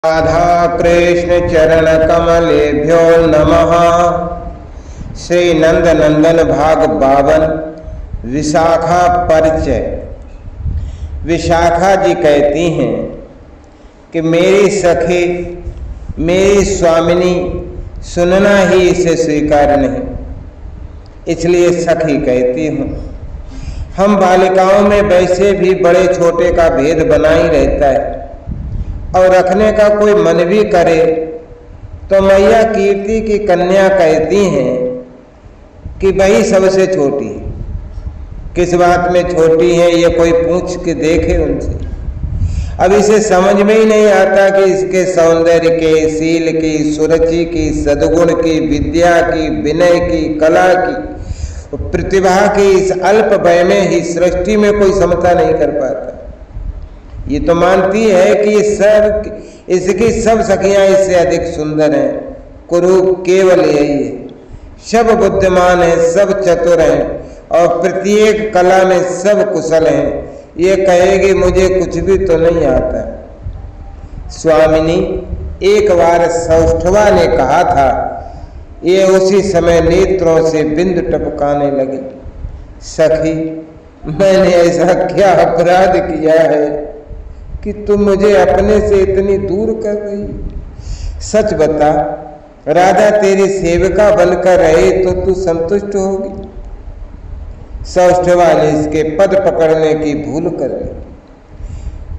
राधा कृष्ण चरण कमलेभ्यो नमः। श्री नंद नंदन भाग 52 विशाखा परिचय। विशाखा जी कहती हैं कि मेरी सखी मेरी स्वामिनी सुनना ही इसे स्वीकार नहीं, इसलिए सखी कहती हूँ। हम बालिकाओं में वैसे भी बड़े छोटे का भेद बना ही रहता है और रखने का कोई मन भी करे तो मैया कीर्ति की कन्या कहती हैं कि वही सबसे छोटी है। किस बात में छोटी है ये कोई पूछ के देखे उनसे। अब इसे समझ में ही नहीं आता कि इसके सौंदर्य के, शील की, सुरुचि की, सद्गुण की, विद्या की, विनय की, कला की, प्रतिभा की इस अल्प वय में ही सृष्टि में कोई समता नहीं कर पाता। ये तो मानती है कि इसकी सब सखियां इससे अधिक सुंदर हैं। कुरूप केवल यही है, सब बुद्धिमान है, सब चतुर हैं और प्रत्येक कला में सब कुशल हैं। ये कहेगी मुझे कुछ भी तो नहीं आता। स्वामिनी एक बार सौष्ठवा ने कहा था, ये उसी समय नेत्रों से बिंद टपकाने लगी। सखी मैंने ऐसा क्या अपराध किया है कि तुम मुझे अपने से इतनी दूर कर रही? सच बता, राधा तेरी सेविका बनकर रहे तो तू संतुष्ट होगी? सौष्ठवा ने इसके पद पकड़ने की भूल कर ली।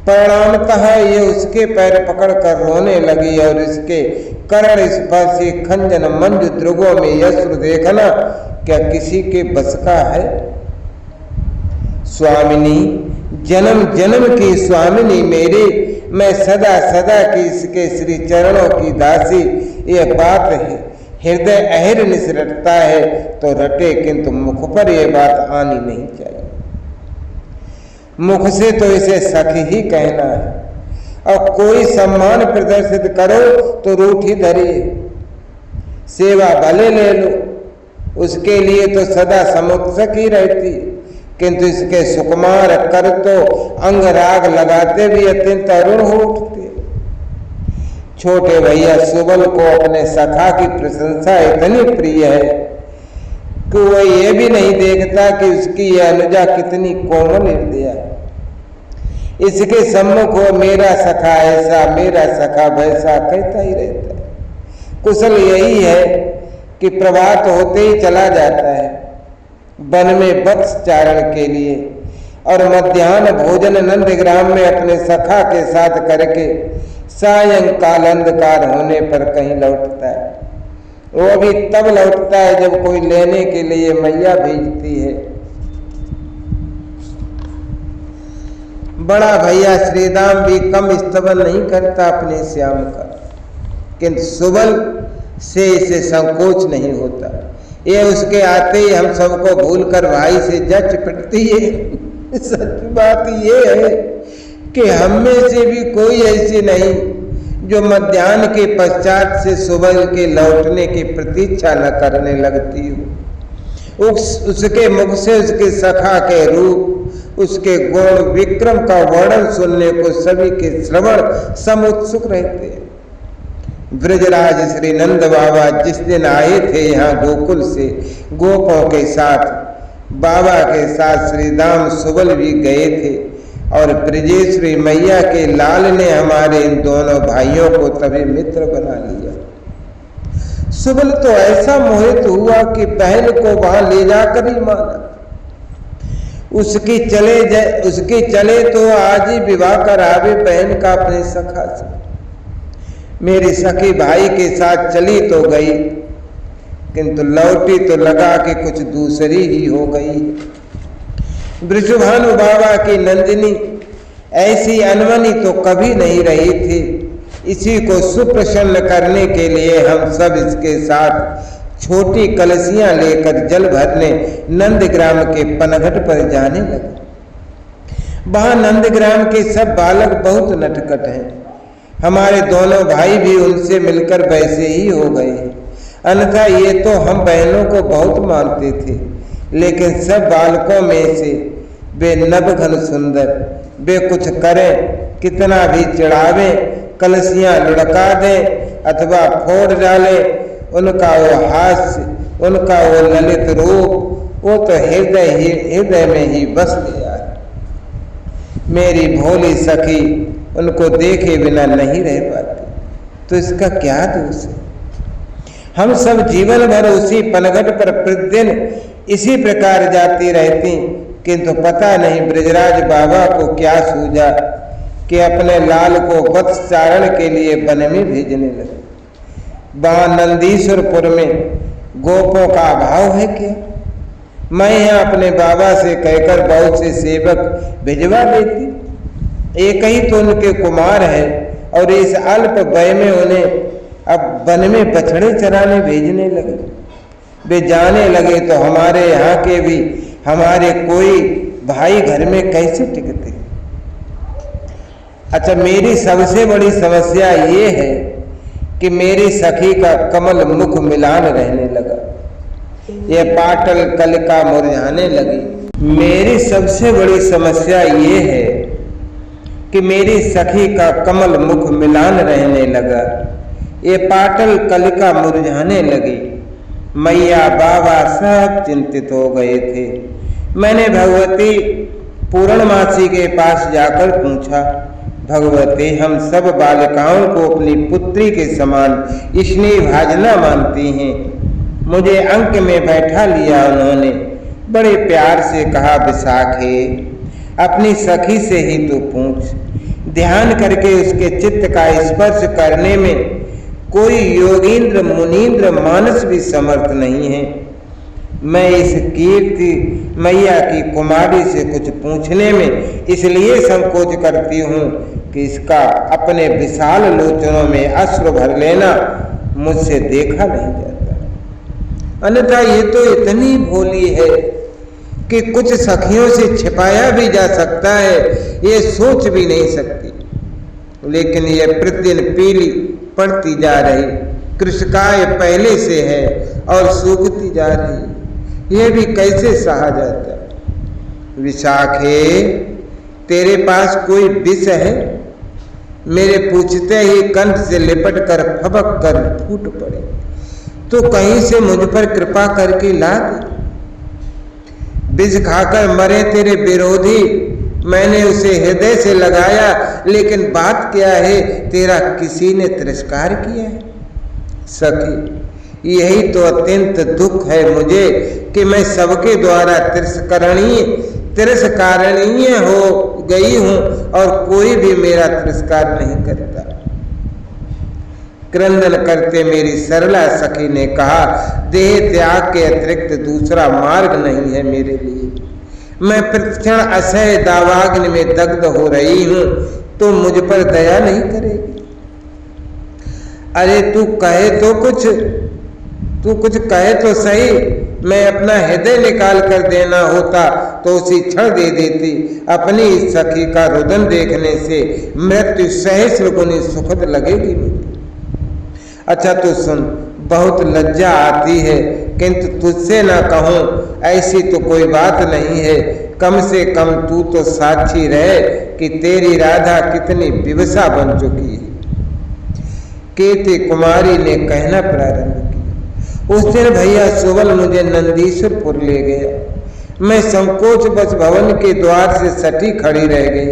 परिणामतः ये उसके पैर पकड़कर रोने लगी और इसके कर्ण स्पर्शी खंजन मंजु द्रुगों में यश्रु देखना क्या किसी के बस का है? स्वामिनी जन्म जन्म की स्वामिनी मेरी, मैं सदा सदा की इसके श्री चरणों की दासी। यह बात है हृदय अहिर्निश रटता है तो रटे, किंतु मुख पर यह बात आनी नहीं चाहिए। मुख से तो इसे सखी ही कहना है और कोई सम्मान प्रदर्शित करो तो रूठी धरिए, सेवा भले ले लो, उसके लिए तो सदा समुत्सुक ही रहती। किंतु इसके सुकुमार कर तो अंग राग लगाते भी अत्यंत अरुण हो उठते। छोटे भैया सुबल को अपने सखा की प्रशंसा इतनी प्रिय है कि वह ये भी नहीं देखता कि उसकी यह अनुजा कितनी कोमल हृदय है। इसके सम्मुख वो मेरा सखा ऐसा, मेरा सखा वैसा कहता ही रहता है। कुशल यही है कि प्रभात होते ही चला जाता है वन में वत्स चारण के लिए और मध्याह्न भोजन नंदग्राम में अपने सखा के साथ करके सायंकाल अंधकार होने पर कहीं लौटता है। वो भी तब लौटता है जब कोई लेने के लिए मैया भेजती है। बड़ा भैया श्रीराम भी कम स्तवन नहीं करता अपने श्याम का, किंतु सुबल से इसे संकोच नहीं होता। ये उसके आते ही हम सबको भूलकर भाई से जच पड़ती है। सच बात ये है कि हम में से भी कोई ऐसी नहीं जो मध्याह्न के पश्चात से सुबह के लौटने की प्रतीक्षा न करने लगती हो। उसके मुख से उसके सखा के रूप, उसके गुण विक्रम का वर्णन सुनने को सभी के श्रवण समुत्सुक रहते हैं। ब्रजराज श्री नंद बाबा जिस दिन आए थे यहाँ गोकुल से गोपों के साथ, बाबा के साथ श्री राम सुबल भी गए थे और ब्रजेश्वरी मैया के लाल ने हमारे इन दोनों भाइयों को तभी मित्र बना लिया। सुबल तो ऐसा मोहित हुआ कि बहन को वहां ले जाकर ही माना। उसकी चले तो आज ही विवाह करावे बहन का अपने सखा से। मेरी सखी भाई के साथ चली तो गई, किंतु लौटी तो लगा कि कुछ दूसरी ही हो गई। ब्रजभानु बाबा की नंदिनी ऐसी अनमनी तो कभी नहीं रही थी। इसी को सुप्रसन्न करने के लिए हम सब इसके साथ छोटी कलसियां लेकर जल भरने नंदग्राम के पनघट पर जाने लगे। वहां नंदग्राम के सब बालक बहुत नटखट हैं। हमारे दोनों भाई भी उनसे मिलकर वैसे ही हो गए। अन्यथा ये तो हम बहनों को बहुत मानते थे, लेकिन सब बालकों में से वे नवघन सुंदर। वे कुछ करें, कितना भी चिढ़ावें, कलसियां लुढ़का दें अथवा फोड़ डालें, उनका वो हास्य, उनका वो ललित रूप, वो तो हृदय में ही बस गया है। मेरी भोली सखी उनको देखे बिना नहीं रह पाती, तो इसका क्या दोष है? हम सब जीवन भर उसी पनघट पर प्रतिदिन इसी प्रकार जाती रहती, किंतु पता नहीं ब्रजराज बाबा को क्या सूझा कि अपने लाल को वत्सचारण के लिए वन में भेजने लगे। वहां नंदीश्वरपुर में गोपों का अभाव है क्या? मैं यहाँ अपने बाबा से कहकर बहुत से सेवक भिजवा देती। एक ही तो उनके कुमार है और इस अल्प वय में उन्हें अब वन में बछड़े चराने भेजने लगे। वे जाने लगे तो हमारे यहाँ के भी हमारे कोई भाई घर में कैसे टिकते? अच्छा, मेरी सबसे बड़ी समस्या ये है कि मेरी सखी का कमल मुख मिलान रहने लगा, ये पाटल कलिका मुरझाने लगी। मेरी सबसे बड़ी समस्या ये है कि मेरी सखी का कमल मुख मिलान रहने लगा, ये पाटल कलिका मुरझाने लगी। मैया बाबा सब चिंतित हो गए थे। मैंने भगवती पूर्णमासी के पास जाकर पूछा, भगवती हम सब बालिकाओं को अपनी पुत्री के समान स्नेह भाजना मानती हैं। मुझे अंक में बैठा लिया उन्होंने, बड़े प्यार से कहा, विशाखे अपनी सखी से ही तो पूछ, ध्यान करके उसके चित्त का स्पर्श करने में कोई योगींद्र मुनीन्द्र मानस भी समर्थ नहीं है। मैं इस कीर्ति मैया की कुमारी से कुछ पूछने में इसलिए संकोच करती हूँ कि इसका अपने विशाल लोचनों में अश्रु भर लेना मुझसे देखा नहीं जाता। अन्यथा ये तो इतनी भोली है कि कुछ सखियों से छिपाया भी जा सकता है, ये सोच भी नहीं सकती। लेकिन ये प्रतिदिन पीली पड़ती जा रही, कृष्णकाय पहले से है और सूखती जा रही, ये भी कैसे सहा जाता? विशाखे तेरे पास कोई विष है? मेरे पूछते ही कंठ से लिपट कर फबक कर फूट पड़े, तो कहीं से मुझ पर कृपा करके ला दे। विष खाकर मरे तेरे विरोधी, मैंने उसे हृदय से लगाया, लेकिन बात क्या है, तेरा किसी ने तिरस्कार किया है। सखी यही तो अत्यंत दुख है मुझे कि मैं सबके द्वारा तिरस्कारणीय हो गई हूं और कोई भी मेरा तिरस्कार नहीं करता। क्रंदन करते मेरी सरला सखी ने कहा, देह त्याग के अतिरिक्त दूसरा मार्ग नहीं है मेरे लिए। मैं प्रतिक्षण असह्य दावाग्नि में दग्ध हो रही हूं, तो मुझ पर दया नहीं करेगी? अरे तू कुछ कहे तो सही। मैं अपना हृदय निकाल कर देना होता तो उसी क्षण दे देती। अपनी इस सखी का रुदन देखने से मृत्यु सहस्र गुनी सुखद लगेगी मुझे। अच्छा तो सुन, बहुत लज्जा आती है, किंतु तुझसे ना कहूं ऐसी तो कोई बात नहीं है। कम से कम तू तो साक्षी रहे कि तेरी राधा कितनी विवशा बन चुकी है। कीर्ति कुमारी ने कहना प्रारंभ किया। उस दिन भैया सुबल मुझे नंदीश्वरपुर ले गया। मैं संकोच बस भवन के द्वार से सटी खड़ी रह गई।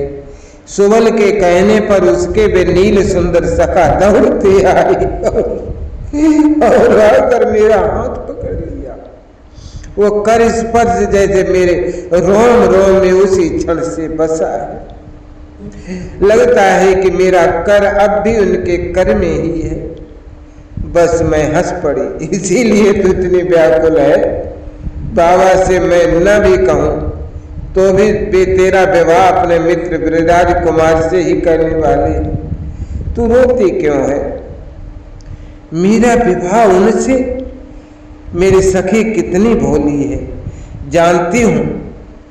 सुबल के कहने पर उसके वे नील सुंदर सखा दौड़ते आई और आकर मेरा हाथ पकड़ लिया। वो कर स्पर्श जैसे मेरे रोम रोम में उसी क्षण से बसा है। लगता है कि मेरा कर अब भी उनके कर में ही है। बस मैं हंस पड़ी, इसीलिए तो इतनी व्याकुल है। बाबा से मैं न भी कहूं तो भी तेरा विवाह अपने मित्र ब्रजराज कुमार से ही करने वाले। तू रोती क्यों है? मेरा विवाह उनसे? मेरी सखी कितनी भोली है, जानती हूं।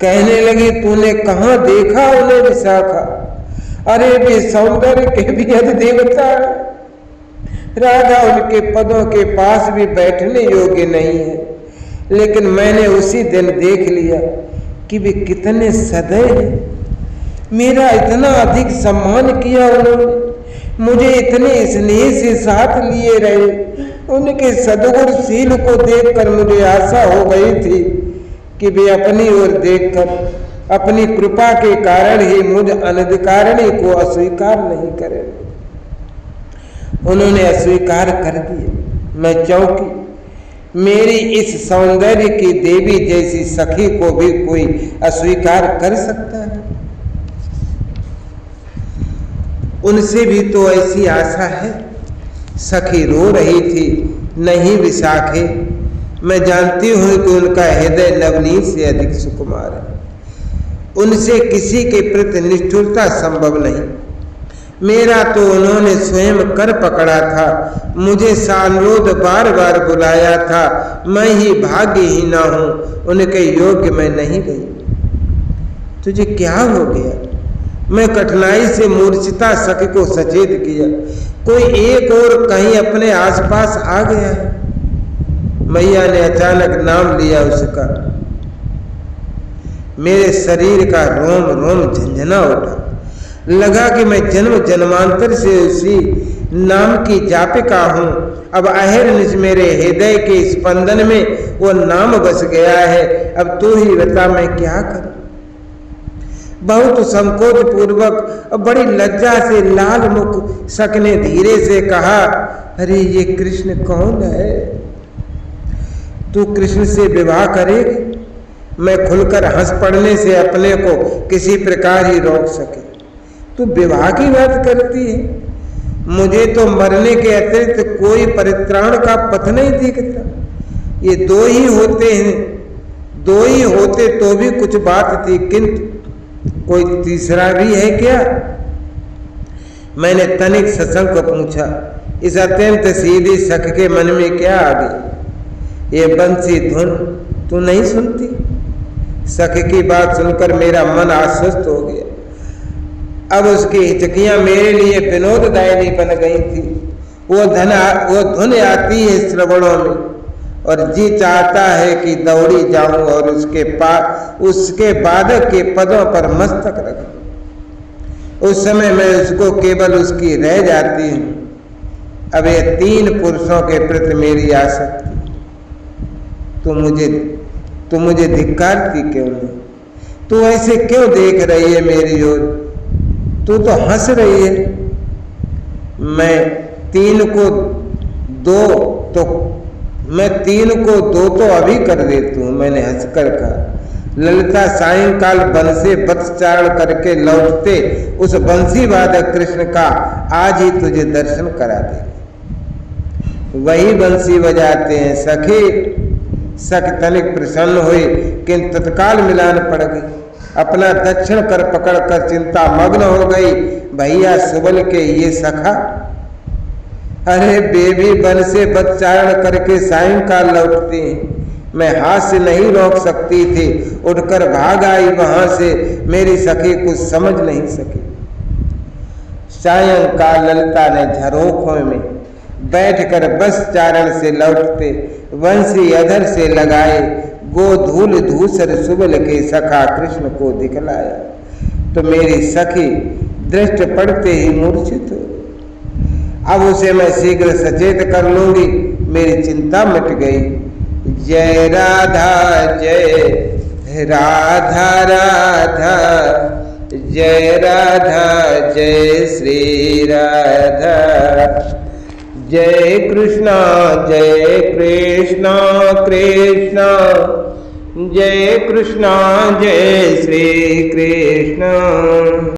कहने लगी, तूने कहाँ देखा उन्हें विशाखा? अरे वे सौंदर्य के भी अधिदेवता है। राधा उनके पदों के पास भी बैठने योग्य नहीं है। लेकिन मैंने उसी दिन देख लिया कि वे कितने सदैव हैं। मेरा इतना अधिक सम्मान किया उन्होंने, मुझे इतने स्नेह से साथ लिए रहे। उनके सद्गुणशील को देखकर मुझे आशा हो गई थी कि वे अपनी ओर देखकर अपनी कृपा के कारण ही मुझ अनधिकारिणी को अस्वीकार नहीं करें। उन्होंने अस्वीकार कर दिया। मैं चौंकी। मेरी इस सौंदर्य की देवी जैसी सखी को भी कोई अस्वीकार कर सकता है? उनसे भी तो ऐसी आशा है। सखी रो रही थी। नहीं विशाखे, मैं जानती हूं कि उनका हृदय नवनीत से अधिक सुकुमार है। उनसे किसी के प्रति निष्ठुरता संभव नहीं। मेरा तो उन्होंने स्वयं कर पकड़ा था, मुझे सानुरोध बार बार बुलाया था। मैं ही भाग्यहीना हूं, उनके योग्य मैं नहीं रही। तुझे क्या हो गया? मैं कठिनाई से मूर्छिता सखी को सचेत किया। कोई एक और कहीं अपने आसपास आ गया है। मैया ने अचानक नाम लिया उसका। मेरे शरीर का रोम रोम झंझना उठा। लगा कि मैं जन्म जन्मांतर से उसी नाम की जापिका हूं। अब अहरनिश मेरे हृदय के स्पंदन में वो नाम बस गया है। अब तू ही बता मैं क्या करूं? बहुत संकोच पूर्वक और बड़ी लज्जा से लाल मुख सख ने धीरे से कहा, अरे ये कृष्ण कौन है? तू कृष्ण से विवाह करेगी? मैं खुलकर हंस पड़ने से अपने को किसी प्रकार ही रोक सके। तू विवाह की बात करती है? मुझे तो मरने के अतिरिक्त कोई परित्राण का पथ नहीं दिखता। ये दो ही होते हैं, दो ही होते तो भी कुछ बात थी, किंतु कोई तीसरा भी है क्या? मैंने तनिक सशंक को पूछा। इस अत्यंत सीधी सख के मन में क्या आ गई? ये बंसी धुन तू नहीं सुनती? सख की बात सुनकर मेरा मन आश्वस्त हो गया। अब उसकी हिचकियां मेरे लिए विनोददायिनी बन गई थी। वो धुन आती है श्रवणों में और जी चाहता है कि दौड़ी जाऊं और उसके बाधक के पदों पर मस्तक रखूं। उस समय मैं उसको केवल उसकी रह जाती हूं। अब ये तीन पुरुषों के प्रति मेरी आसक्ति, तू मुझे धिक्कारती क्यों नहीं? तू ऐसे क्यों देख रही है मेरी ओर? तू तो हंस रही है। मैं तीन को दो तो अभी कर देती हूं, मैंने हंसकर कहा। ललिता सायंकाल वन से वत्सचारण करके लौटते उस बंसी वादक कृष्ण का आज ही तुझे दर्शन करा दे। वही बंसी बजाते हैं सखी। सख तनिक प्रसन्न हुई, किंतु तत्काल मिलान पड़ गई। अपना दक्षिण कर पकड़कर चिंता मग्न हो गई। भैया सुबल के ये सखा, अरे बेबी वन से वत्सचारण करके सायंकाल लौटती हैं। मैं हाथ से नहीं रोक सकती थी, उठकर भाग आई वहां से। मेरी सखी कुछ समझ नहीं सकी। सायंकाल ललिता ने झरोखों में बैठकर बस चारण से लौटते वंशी अधर से लगाए गोधूल धूसर सुबल के सखा कृष्ण को दिखलाया तो मेरी सखी दृष्टि पड़ते ही मूर्छित हो। अब उसे मैं शीघ्र सचेत कर लूंगी, मेरी चिंता मिट गई। जय राधा जय राधा राधा, जय राधा जय श्री राधा। जय कृष्णा कृष्णा जय कृष्णा जय श्री कृष्ण।